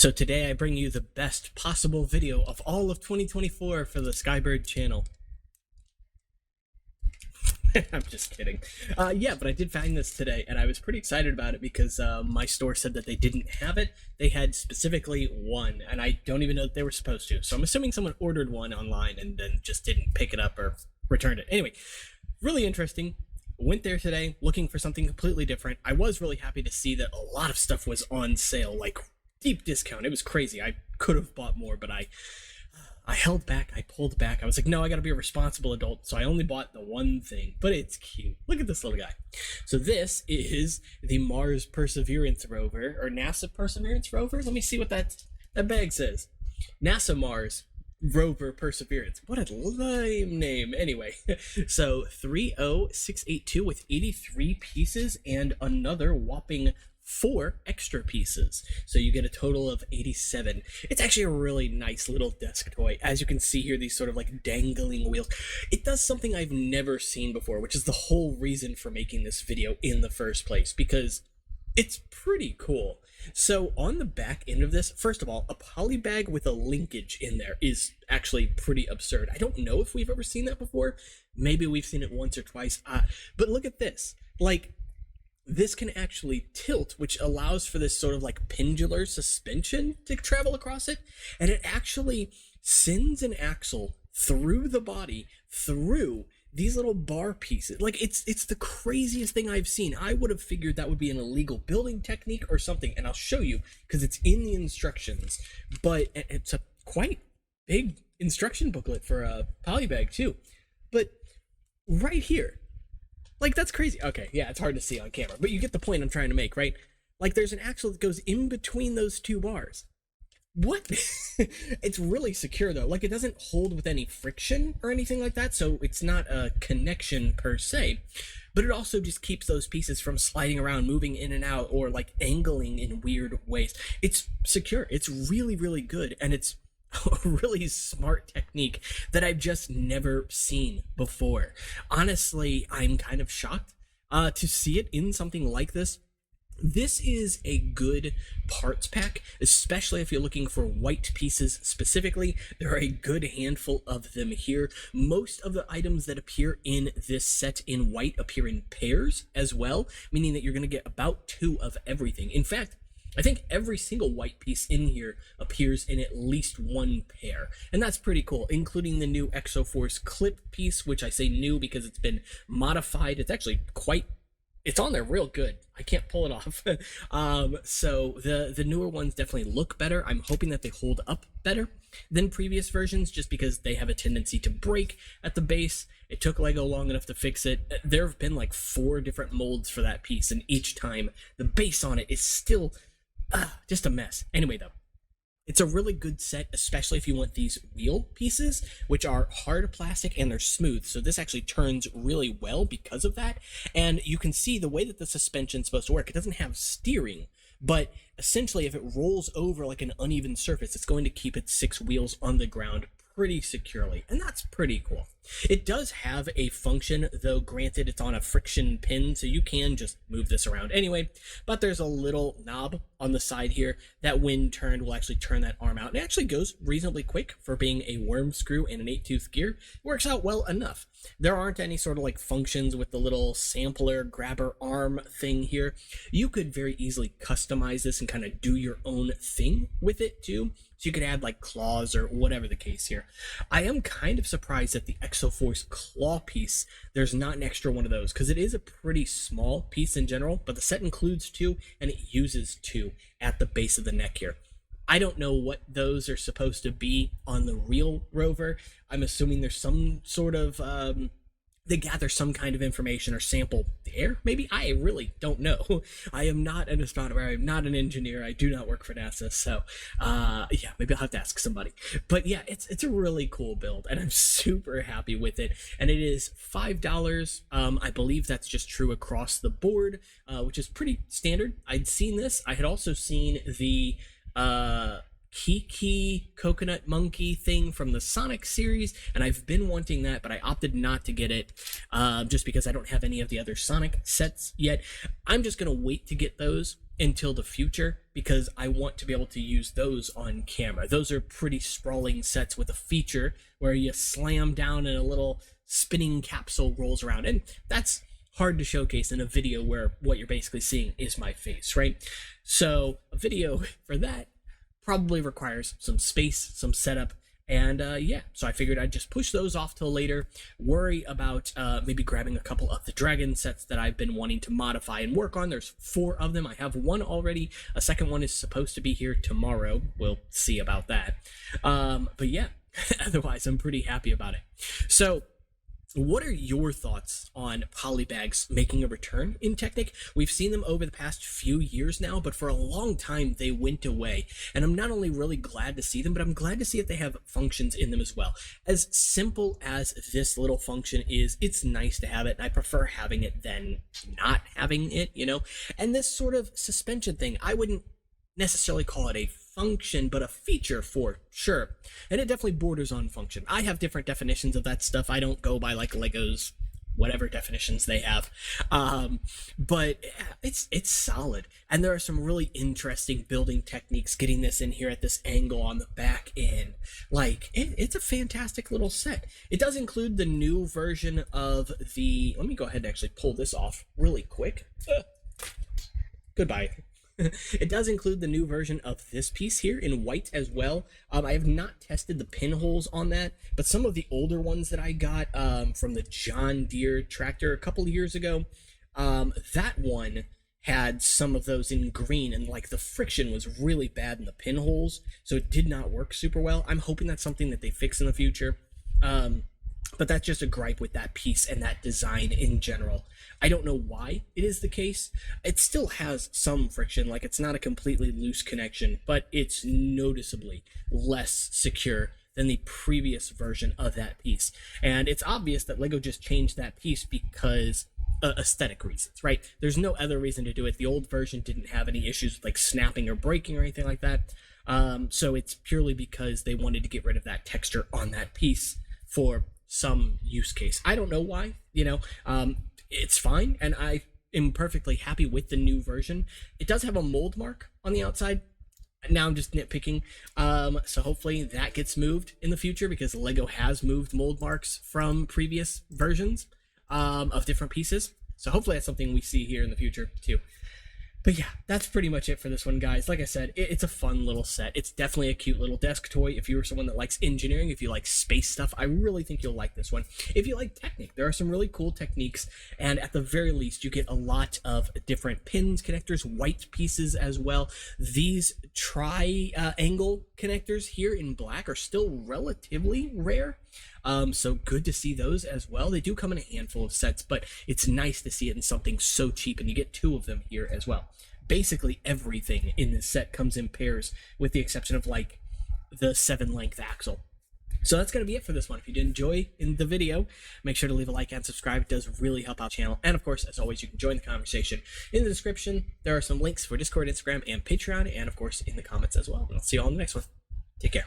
So today I bring you the best possible video of all of 2024 for the Skybird channel. I'm just kidding. Yeah, but I did find this today, and I was pretty excited about it because my store said that they didn't have it. They had specifically one, and I don't even know that they were supposed to. So I'm assuming someone ordered one online and then just didn't pick it up or returned it. Anyway, really interesting. Went there today looking for something completely different. I was really happy to see that a lot of stuff was on sale, like deep discount. It was crazy. I could have bought more, but I held back. I pulled back. I was like, no, I gotta be a responsible adult. So I only bought the one thing, but it's cute. Look at this little guy. So this is the Mars Perseverance rover, or NASA Perseverance rover. Let me see what that bag says. NASA Mars Rover Perseverance. What a lame name. Anyway, so 30682 with 83 pieces and another whopping 4 extra pieces, so you get a total of 87. It's actually a really nice little desk toy. As you can see here, these sort of like dangling wheels. It does something I've never seen before, which is the whole reason for making this video in the first place, because it's pretty cool. So on the back end of this, first of all, a polybag with a linkage in there is actually pretty absurd. I don't know if we've ever seen that before. Maybe we've seen it once or twice, but look at this. Like, this can actually tilt, which allows for this sort of like pendular suspension to travel across it, and it actually sends an axle through the body, through these little bar pieces. Like, it's the craziest thing I've seen. I would have figured that would be an illegal building technique or something, and I'll show you because it's in the instructions. But it's a quite big instruction booklet for a polybag too. But right here, like, that's crazy. Okay, yeah, it's hard to see on camera, but you get the point I'm trying to make, right? Like, there's an axle that goes in between those two bars. What? It's really secure, though. Like, it doesn't hold with any friction or anything like that, so it's not a connection per se. But it also just keeps those pieces from sliding around, moving in and out, or, like, angling in weird ways. It's secure. It's really, really good, and it's a really smart technique that I've just never seen before. Honestly, I'm kind of shocked to see it in something like this. This is a good parts pack, especially if you're looking for white pieces specifically. There are a good handful of them here. Most of the items that appear in this set in white appear in pairs as well, meaning that you're going to get about 2 of everything. In fact, I think every single white piece in here appears in at least 1 pair, and that's pretty cool, including the new Exoforce clip piece, which I say new because it's been modified. It's actually it's on there real good. I can't pull it off. So the newer ones definitely look better. I'm hoping that they hold up better than previous versions, just because they have a tendency to break at the base. It took Lego long enough to fix it. There have been like 4 different molds for that piece, and each time the base on it is still just a mess. Anyway, though, it's a really good set, especially if you want these wheel pieces, which are hard plastic and they're smooth. So this actually turns really well because of that. And you can see the way that the suspension's supposed to work. It doesn't have steering, but essentially if it rolls over like an uneven surface, it's going to keep its 6 wheels on the ground pretty securely, and that's pretty cool. It does have a function, though granted it's on a friction pin, so you can just move this around anyway, but there's a little knob on the side here that when turned will actually turn that arm out, and it actually goes reasonably quick for being a worm screw and an 8-tooth gear. It works out well enough. There aren't any sort of like functions with the little sampler grabber arm thing here. You could very easily customize this and kind of do your own thing with it too. So you could add like claws or whatever the case here. I am kind of surprised that the Exoforce claw piece, there's not an extra one of those, because it is a pretty small piece in general, but the set includes 2 and it uses 2 at the base of the neck here. I don't know what those are supposed to be on the real rover. I'm assuming there's some sort of they gather some kind of information or sample the air, maybe? I really don't know. I am not an astronomer. I am not an engineer. I do not work for NASA, so yeah, maybe I'll have to ask somebody. But yeah, it's a really cool build, and I'm super happy with it, and it is $5. I believe that's just true across the board, which is pretty standard. I'd seen this. I had also seen the Kiki coconut monkey thing from the Sonic series, and I've been wanting that, but I opted not to get it just because I don't have any of the other Sonic sets yet. I'm just gonna wait to get those until the future because I want to be able to use those on camera. Those are pretty sprawling sets with a feature where you slam down and a little spinning capsule rolls around, and that's hard to showcase in a video where what you're basically seeing is my face, right? So a video for that probably requires some space, some setup, and yeah, so I figured I'd just push those off till later, worry about maybe grabbing a couple of the dragon sets that I've been wanting to modify and work on. There's 4 of them. I have one already. A second one is supposed to be here tomorrow. We'll see about that. But yeah, otherwise I'm pretty happy about it. So what are your thoughts on polybags making a return in Technic? We've seen them over the past few years now, but for a long time they went away. And I'm not only really glad to see them, but I'm glad to see that they have functions in them as well. As simple as this little function is, it's nice to have it, and I prefer having it than not having it, you know? And this sort of suspension thing, I wouldn't necessarily call it a function, but a feature for sure. And it definitely borders on function. I have different definitions of that stuff. I don't go by like Lego's whatever definitions they have. But it's solid. And there are some really interesting building techniques getting this in here at this angle on the back end. Like, it's a fantastic little set. It does include the new version of the... Let me go ahead and actually pull this off really quick. Goodbye. It does include the new version of this piece here in white as well. I have not tested the pinholes on that, but some of the older ones that I got from the John Deere tractor a couple of years ago, that one had some of those in green, and like the friction was really bad in the pinholes, so it did not work super well. I'm hoping that's something that they fix in the future. But that's just a gripe with that piece and that design in general. I don't know why it is the case. It still has some friction, like it's not a completely loose connection, but it's noticeably less secure than the previous version of that piece. And it's obvious that Lego just changed that piece because aesthetic reasons, right? There's no other reason to do it. The old version didn't have any issues with like snapping or breaking or anything like that. So it's purely because they wanted to get rid of that texture on that piece for some use case. I don't know why, you know, it's fine, and I am perfectly happy with the new version. It does have a mold mark on the outside. Now I'm just nitpicking, so hopefully that gets moved in the future, because Lego has moved mold marks from previous versions of different pieces. So hopefully that's something we see here in the future too. But yeah, that's pretty much it for this one, guys. Like I said, it's a fun little set. It's definitely a cute little desk toy. If you're someone that likes engineering, if you like space stuff, I really think you'll like this one. If you like Technic, there are some really cool techniques, and at the very least, you get a lot of different pins, connectors, white pieces as well. These triangle connectors here in black are still relatively rare. So good to see those as well. They do come in a handful of sets, but it's nice to see it in something so cheap, and you get 2 of them here as well. Basically everything in this set comes in pairs, with the exception of like the 7-length axle. So that's going to be it for this one. If you did enjoy in the video, make sure to leave a like and subscribe. It does really help out the channel. And of course, as always, you can join the conversation. In the description, there are some links for Discord, Instagram, and Patreon, and of course in the comments as well. And I'll see you all in the next one. Take care.